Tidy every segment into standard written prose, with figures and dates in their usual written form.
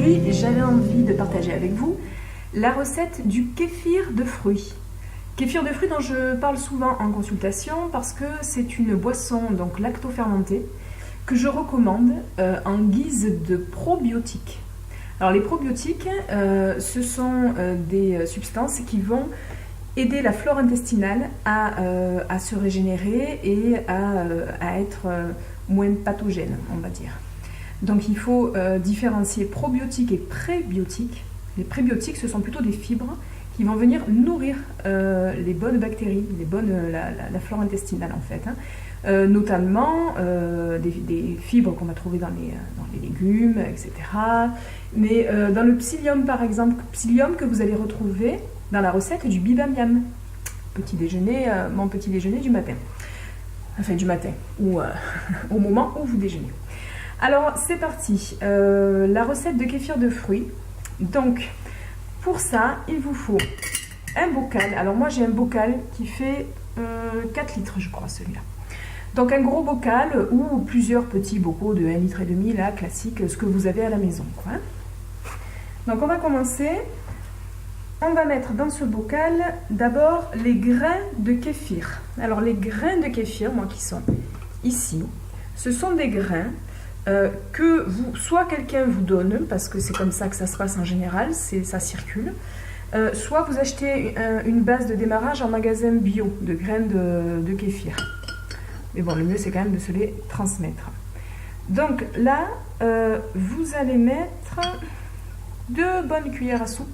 Aujourd'hui, j'avais envie de partager avec vous la recette du kéfir de fruits. Kéfir de fruits dont je parle souvent en consultation parce que c'est une boisson donc lacto-fermentée que je recommande en guise de probiotiques. Alors les probiotiques, ce sont des substances qui vont aider la flore intestinale à se régénérer et à être moins pathogène, on va dire. Donc il faut différencier probiotiques et prébiotiques. Les prébiotiques, ce sont plutôt des fibres qui vont venir nourrir les bonnes bactéries, la flore intestinale en fait. Notamment des fibres qu'on va trouver dans les légumes, etc. Mais dans le psyllium par exemple, psyllium que vous allez retrouver dans la recette du bibam-yam, petit déjeuner, mon petit déjeuner du matin. Enfin du matin, ou au moment où vous déjeunez. Alors c'est parti, la recette de kéfir de fruits. Donc pour ça, il vous faut un bocal. Alors moi j'ai un bocal qui fait 4 litres je crois celui-là. Donc un gros bocal ou plusieurs petits bocaux de 1,5 litre, là, classique, ce que vous avez à la maison, quoi. Donc on va commencer. On va mettre dans ce bocal d'abord les grains de kéfir. Alors les grains de kéfir, moi qui sont ici, ce sont des grains que soit quelqu'un vous donne, parce que c'est comme ça que ça se passe en général, ça circule, soit vous achetez une base de démarrage en magasin bio de grains de kéfir. Mais bon, le mieux c'est quand même de se les transmettre. Donc là, vous allez mettre 2 bonnes cuillères à soupe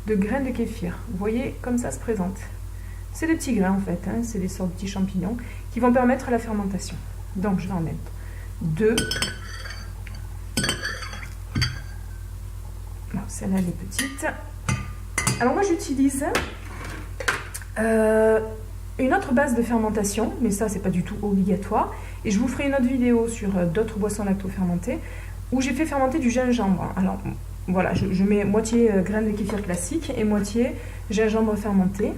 de grains de kéfir. Vous voyez comme ça se présente. C'est des petits grains en fait, hein, c'est des sortes de petits champignons qui vont permettre la fermentation. Donc je vais en mettre 2. Celle-là elle est petite. Alors moi j'utilise une autre base de fermentation, mais ça c'est pas du tout obligatoire. Et je vous ferai une autre vidéo sur d'autres boissons lacto-fermentées où j'ai fait fermenter du gingembre. Alors voilà, je mets moitié graines de kéfir classique et moitié gingembre fermenté,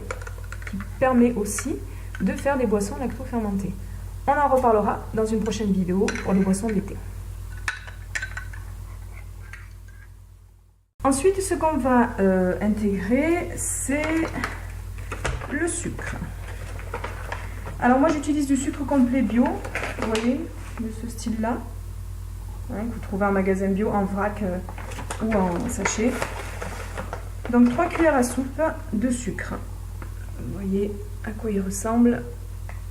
qui permet aussi de faire des boissons lacto-fermentées. On en reparlera dans une prochaine vidéo pour les boissons de l'été. Ensuite, ce qu'on va intégrer, c'est le sucre. Alors moi j'utilise du sucre complet bio, vous voyez, de ce style-là, hein, que vous trouvez en magasin bio, en vrac ou en sachet. Donc 3 cuillères à soupe de sucre. Vous voyez à quoi il ressemble.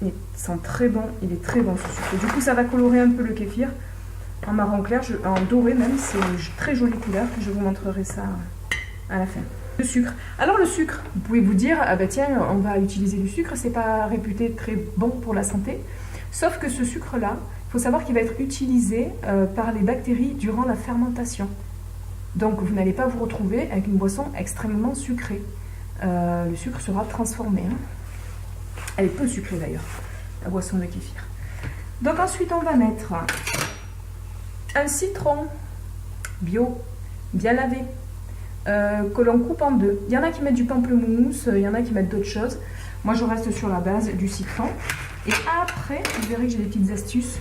Il sent très bon, il est très bon ce sucre. Du coup ça va colorer un peu le kéfir en marron clair, en doré même, c'est une très jolie couleur. Je vous montrerai ça à la fin. Le sucre. Alors le sucre, vous pouvez vous dire, ah bah tiens, on va utiliser du sucre, c'est pas réputé très bon pour la santé. Sauf que ce sucre-là, il faut savoir qu'il va être utilisé par les bactéries durant la fermentation. Donc vous n'allez pas vous retrouver avec une boisson extrêmement sucrée. Le sucre sera transformé. Hein. Elle est peu sucrée d'ailleurs, la boisson de kéfir. Donc ensuite on va mettre un citron bio, bien lavé. Que l'on coupe en 2. Il y en a qui mettent du pamplemousse, il y en a qui mettent d'autres choses. Moi je reste sur la base du citron. Et après, vous verrez que j'ai des petites astuces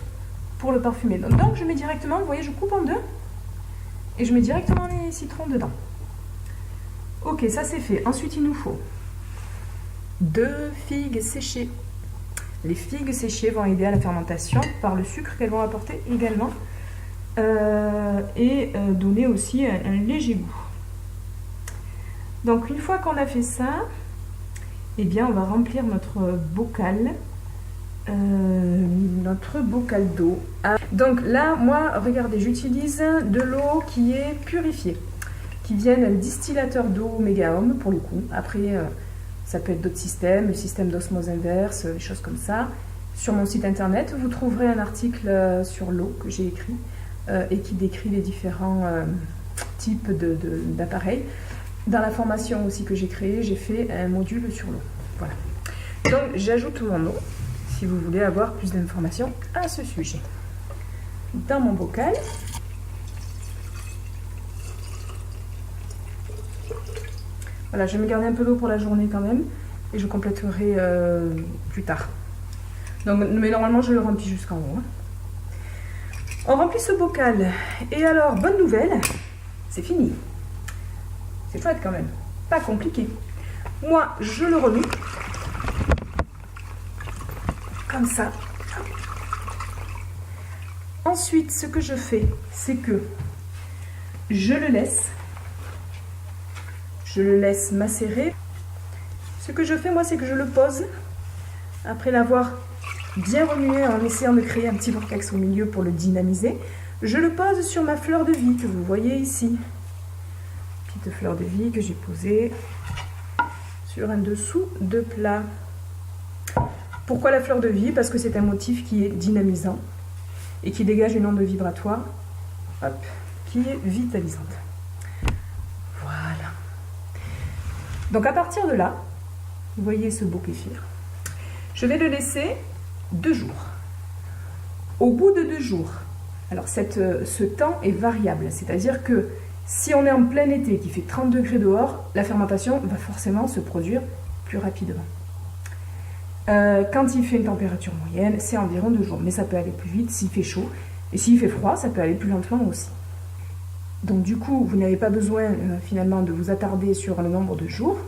pour le parfumer. Donc je mets directement, vous voyez, je coupe en 2 et je mets directement les citrons dedans. Ok, ça c'est fait. Ensuite il nous faut 2 figues séchées. Les figues séchées vont aider à la fermentation par le sucre qu'elles vont apporter également et donner aussi un léger goût. Donc une fois qu'on a fait ça, eh bien on va remplir notre bocal d'eau. Donc là, moi, regardez, j'utilise de l'eau qui est purifiée, qui vient d'un distillateur d'eau Mégahomme pour le coup. Après, ça peut être d'autres systèmes, le système d'osmose inverse, des choses comme ça. Sur mon site internet, vous trouverez un article sur l'eau que j'ai écrit et qui décrit les différents types d'appareils. Dans la formation aussi que j'ai créée, j'ai fait un module sur l'eau. Voilà. Donc j'ajoute mon eau, si vous voulez avoir plus d'informations à ce sujet. Dans mon bocal. Voilà, je vais me garder un peu d'eau pour la journée quand même, et je compléterai plus tard. Donc, mais normalement je le remplis jusqu'en haut. On remplit ce bocal. Et alors, bonne nouvelle, c'est fini. C'est chouette quand même, pas compliqué. Moi, je le remets comme ça. Ensuite, ce que je fais, c'est que je le laisse macérer. Ce que je fais, moi, c'est que je le pose après l'avoir bien remué en essayant de créer un petit vortex au milieu pour le dynamiser. Je le pose sur ma fleur de vie que vous voyez ici. Petite fleur de vie que j'ai posée sur un dessous de plat. Pourquoi la fleur de vie? Parce que c'est un motif qui est dynamisant et qui dégage une onde vibratoire, hop, qui est vitalisante. Voilà. Donc à partir de là, vous voyez ce beau kéfir, je vais le laisser 2 jours. Au bout de 2 jours, alors ce temps est variable, c'est-à-dire que si on est en plein été qui fait 30 degrés dehors, la fermentation va forcément se produire plus rapidement. Quand il fait une température moyenne, c'est environ 2 jours, mais ça peut aller plus vite s'il fait chaud. Et s'il fait froid, ça peut aller plus lentement aussi. Donc du coup, vous n'avez pas besoin finalement de vous attarder sur le nombre de jours.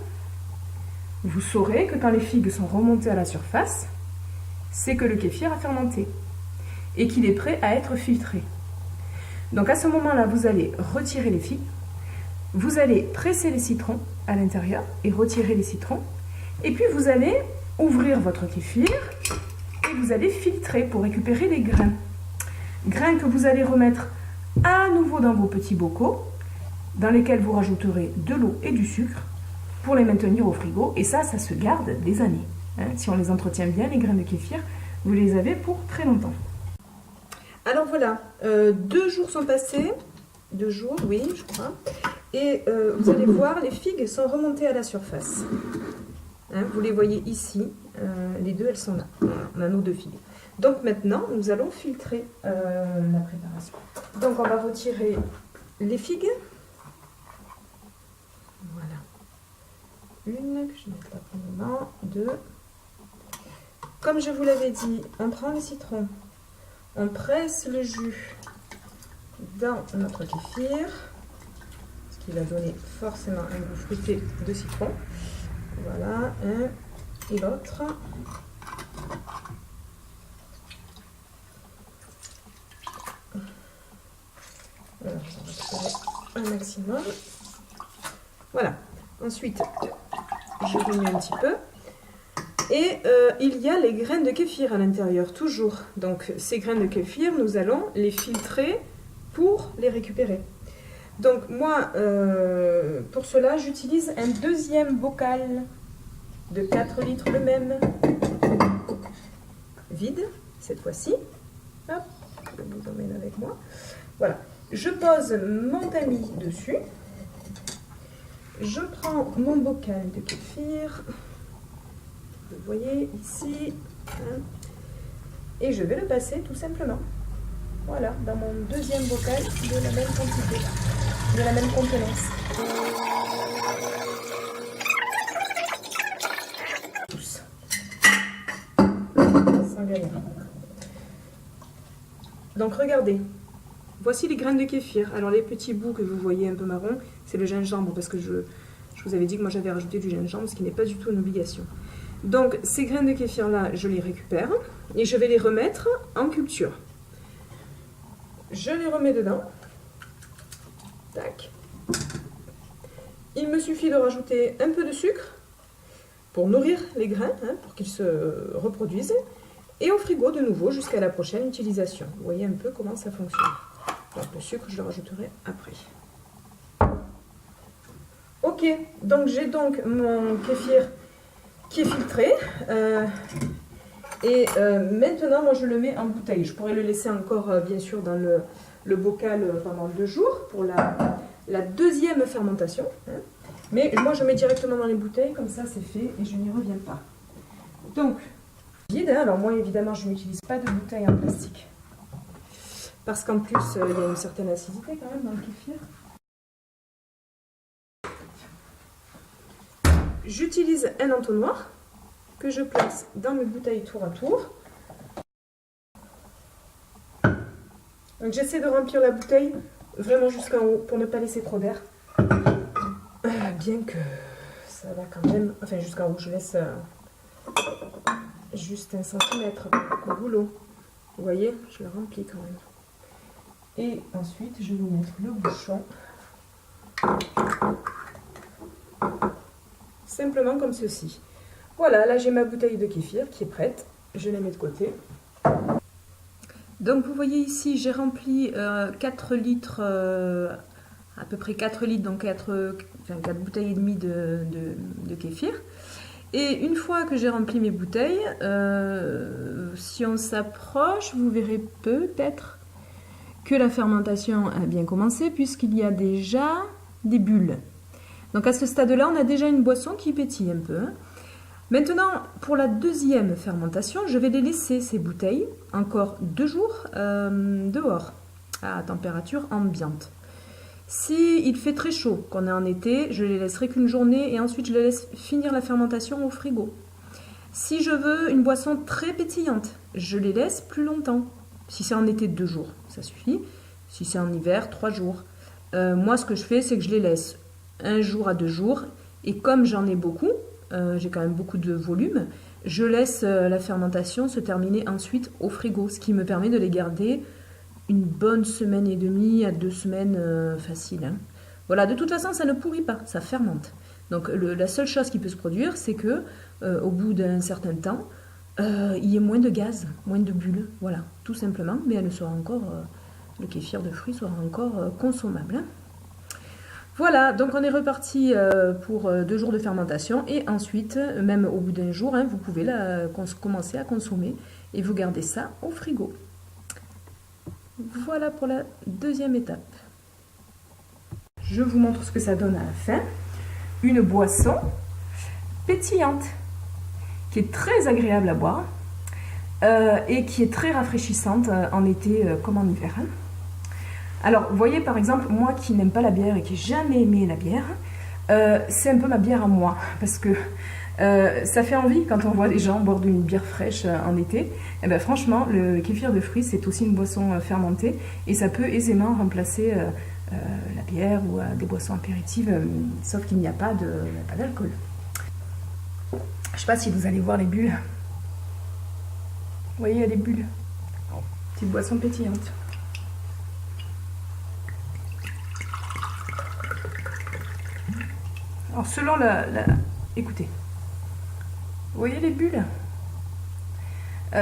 Vous saurez que quand les figues sont remontées à la surface, c'est que le kéfir a fermenté et qu'il est prêt à être filtré. Donc à ce moment-là, vous allez retirer les figues, vous allez presser les citrons à l'intérieur et retirer les citrons, et puis vous allez ouvrir votre kéfir et vous allez filtrer pour récupérer les grains. Grains que vous allez remettre à nouveau dans vos petits bocaux, dans lesquels vous rajouterez de l'eau et du sucre pour les maintenir au frigo. Et ça se garde des années. Si on les entretient bien, les grains de kéfir, vous les avez pour très longtemps. Alors voilà, 2 jours sont passés. 2 jours, oui, je crois. Et vous allez voir, les figues sont remontées à la surface. Vous les voyez ici, les deux, elles sont là. On a nos 2 figues. Donc maintenant, nous allons filtrer la préparation. Donc on va retirer les figues. Voilà. Une, que je vais mettre là pour le moment. 2. Comme je vous l'avais dit, on prend les citrons, on presse le jus dans notre kéfir, ce qui va donner forcément un goût fruité de citron. Voilà, un et l'autre. Voilà, on va récupérer un maximum. Voilà. Ensuite, je remue un petit peu. Et il y a les graines de kéfir à l'intérieur, toujours. Donc ces graines de kéfir, nous allons les filtrer pour les récupérer. Donc moi, pour cela, j'utilise un 2e bocal de 4 litres le même, vide, cette fois-ci. Hop, je vous emmène avec moi. Voilà, je pose mon tamis dessus. Je prends mon bocal de kéfir. Vous voyez ici, et je vais le passer tout simplement, voilà, dans mon 2e bocal de la même quantité, de la même contenance. Sans galère. Donc regardez, voici les graines de kéfir. Alors les petits bouts que vous voyez un peu marron, c'est le gingembre, parce que je vous avais dit que moi j'avais rajouté du gingembre, ce qui n'est pas du tout une obligation. Donc ces graines de kéfir là, je les récupère et je vais les remettre en culture. Je les remets dedans. Tac. Il me suffit de rajouter un peu de sucre pour nourrir les grains, pour qu'ils se reproduisent. Et au frigo de nouveau jusqu'à la prochaine utilisation. Vous voyez un peu comment ça fonctionne. Donc le sucre, je le rajouterai après. Ok, donc j'ai donc mon kéfir qui est filtré. Maintenant, moi, je le mets en bouteille. Je pourrais le laisser encore, bien sûr, dans le bocal pendant 2 jours pour la 2e fermentation. Mais moi, je mets directement dans les bouteilles, comme ça, c'est fait et je n'y reviens pas. Donc, vide. Alors moi, évidemment, je n'utilise pas de bouteille en plastique. Parce qu'en plus, il y a une certaine acidité quand même dans le kéfir. J'utilise un entonnoir que je place dans mes bouteilles tour à tour. Donc j'essaie de remplir la bouteille vraiment jusqu'en haut pour ne pas laisser trop d'air. Bien que ça va quand même, enfin jusqu'en haut, je laisse juste 1 centimètre au boulot. Vous voyez, je le remplis quand même. Et ensuite, je vais mettre le bouchon. Simplement comme ceci. Voilà, là j'ai ma bouteille de kéfir qui est prête. Je la mets de côté. Donc vous voyez ici, j'ai rempli 4 litres, à peu près 4 litres, donc 4 bouteilles et demie de kéfir. Et une fois que j'ai rempli mes bouteilles, si on s'approche, vous verrez peut-être que la fermentation a bien commencé puisqu'il y a déjà des bulles. Donc à ce stade-là, on a déjà une boisson qui pétille un peu. Maintenant, pour la deuxième fermentation, je vais les laisser, ces bouteilles, encore 2 jours dehors, à température ambiante. Si il fait très chaud, qu'on est en été, je les laisserai qu'une journée et ensuite je les laisse finir la fermentation au frigo. Si je veux une boisson très pétillante, je les laisse plus longtemps. Si c'est en été, 2 jours, ça suffit. Si c'est en hiver, 3 jours. Moi, ce que je fais, c'est que je les laisse 1 jour à 2 jours. Et comme j'en ai beaucoup, j'ai quand même beaucoup de volume, je laisse la fermentation se terminer ensuite au frigo, ce qui me permet de les garder une bonne semaine et demie à 2 semaines facile. Hein. Voilà, de toute façon, ça ne pourrit pas, ça fermente. Donc la seule chose qui peut se produire, c'est que au bout d'un certain temps, il y ait moins de gaz, moins de bulles, voilà, tout simplement, mais elle sera encore, le kéfir de fruits sera encore consommable. Hein. Voilà, donc on est reparti pour 2 jours de fermentation et ensuite, même au bout d'1 jour, hein, vous pouvez commencer à consommer et vous gardez ça au frigo. Voilà pour la deuxième étape. Je vous montre ce que ça donne à la fin. Une boisson pétillante qui est très agréable à boire et qui est très rafraîchissante en été comme en hiver. Hein. Alors, vous voyez par exemple, moi qui n'aime pas la bière et qui n'ai jamais aimé la bière, c'est un peu ma bière à moi parce que ça fait envie quand on voit des gens boire d'une bière fraîche en été. Et ben, franchement, le kéfir de fruits, c'est aussi une boisson fermentée et ça peut aisément remplacer la bière ou des boissons apéritives, sauf qu'il n'y a pas d'alcool. Je ne sais pas si vous allez voir les bulles. Vous voyez, il y a des bulles. Petite boisson pétillante. Alors, selon écoutez. Vous voyez les bulles?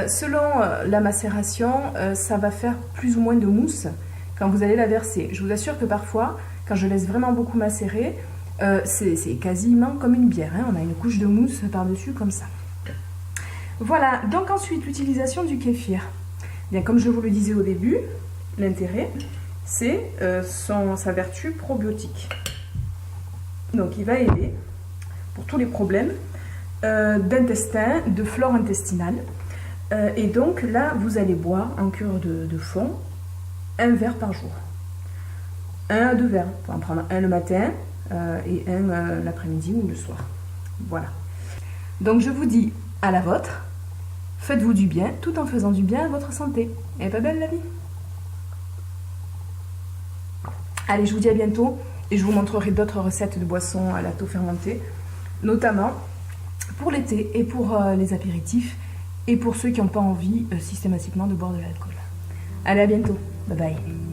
Selon la macération, ça va faire plus ou moins de mousse quand vous allez la verser. Je vous assure que parfois, quand je laisse vraiment beaucoup macérer, c'est quasiment comme une bière. Hein. On a une couche de mousse par-dessus comme ça. Voilà, donc ensuite, l'utilisation du kéfir. Bien, comme je vous le disais au début, l'intérêt, c'est sa vertu probiotique. Donc, il va aider pour tous les problèmes d'intestin, de flore intestinale. Et donc là, vous allez boire en cure de fond 1 verre par jour. 1 à 2 verres. Vous pouvez en prendre 1 le matin et 1 l'après-midi ou le soir. Voilà. Donc je vous dis à la vôtre, faites-vous du bien tout en faisant du bien à votre santé. Elle est pas belle la vie? Allez, je vous dis à bientôt et je vous montrerai d'autres recettes de boissons à lacto fermentée, notamment pour l'été et pour les apéritifs et pour ceux qui n'ont pas envie systématiquement de boire de l'alcool. Allez, à bientôt. Bye bye.